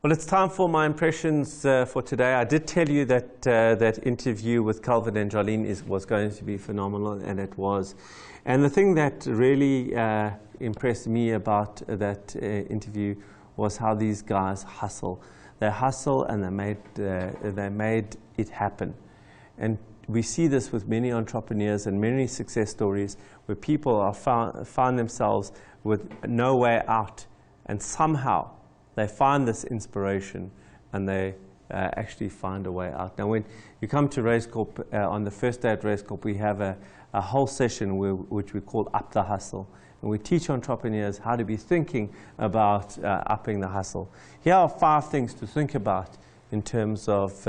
Well, it's time for my impressions for today. I did tell you that that interview with Calvin and Jolene was going to be phenomenal, and it was. And the thing that really impressed me about that interview was how these guys hustle. They hustle and they made it happen. And we see this with many entrepreneurs and many success stories where people are found themselves with no way out, and somehow they find this inspiration and they actually find a way out. Now, when you come to Raizcorp, on the first day at Raizcorp, we have a whole session which we call Up the Hustle. And we teach entrepreneurs how to be thinking about upping the hustle. Here are 5 things to think about in terms of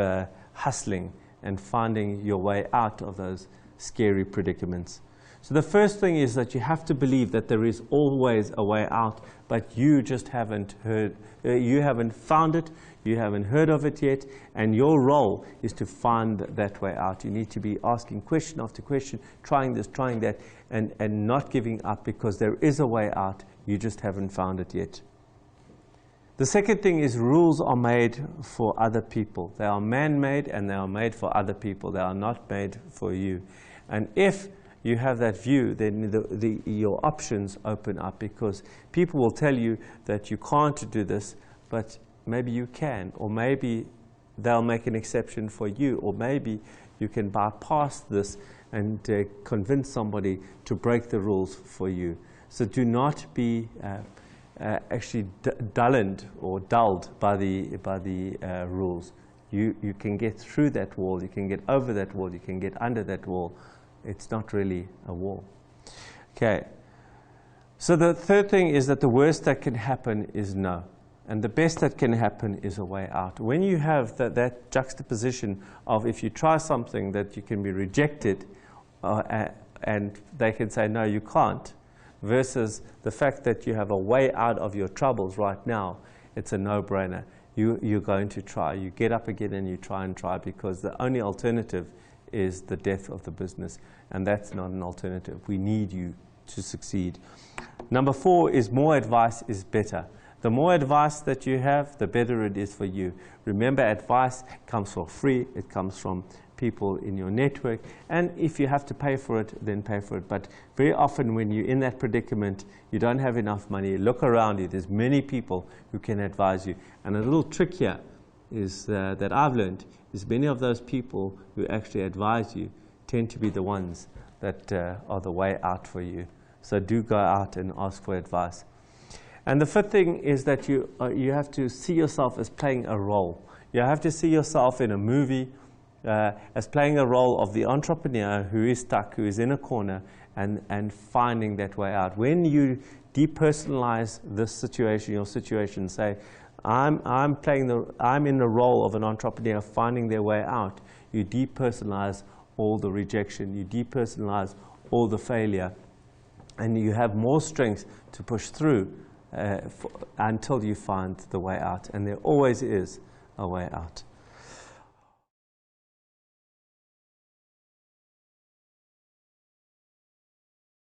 hustling and finding your way out of those scary predicaments. So the first thing is that you have to believe that there is always a way out, but you just haven't found it, you haven't heard of it yet, and your role is to find that way out. You need to be asking question after question, trying this, trying that, and not giving up, because there is a way out, you just haven't found it yet. The second thing is rules are made for other people. They are man-made and they are made for other people. They are not made for you. And if you have that view, then your options open up, because people will tell you that you can't do this, but maybe you can, or maybe they'll make an exception for you, or maybe you can bypass this and convince somebody to break the rules for you. So do not be actually dulled or dulled by the rules. You can get through that wall, you can get over that wall, you can get under that wall. It's not really a wall. Okay. So the third thing is that the worst that can happen is no. And the best that can happen is a way out. When you have that juxtaposition of, if you try something, that you can be rejected and they can say, no, you can't, versus the fact that you have a way out of your troubles right now, it's a no-brainer. You're going to try. You get up again and you try and try, because the only alternative is the death of the business, and that's not an alternative. We need you to succeed. Number 4 is more advice is better. The more advice that you have, the better it is for you. Remember, advice comes for free. It comes from people in your network, and if you have to pay for it, then pay for it. But very often when you're in that predicament, you don't have enough money, look around you. There's many people who can advise you. And a little trick here is that I've learned is many of those people who actually advise you tend to be the ones that are the way out for you. So do go out and ask for advice. And the 5th thing is that you have to see yourself as playing a role. You have to see yourself in a movie as playing a role of the entrepreneur who is stuck, who is in a corner, and finding that way out. When you depersonalize this situation, your situation, say, I'm in the role of an entrepreneur finding their way out. You depersonalize all the rejection, you depersonalize all the failure, and you have more strength to push through until you find the way out. And there always is a way out.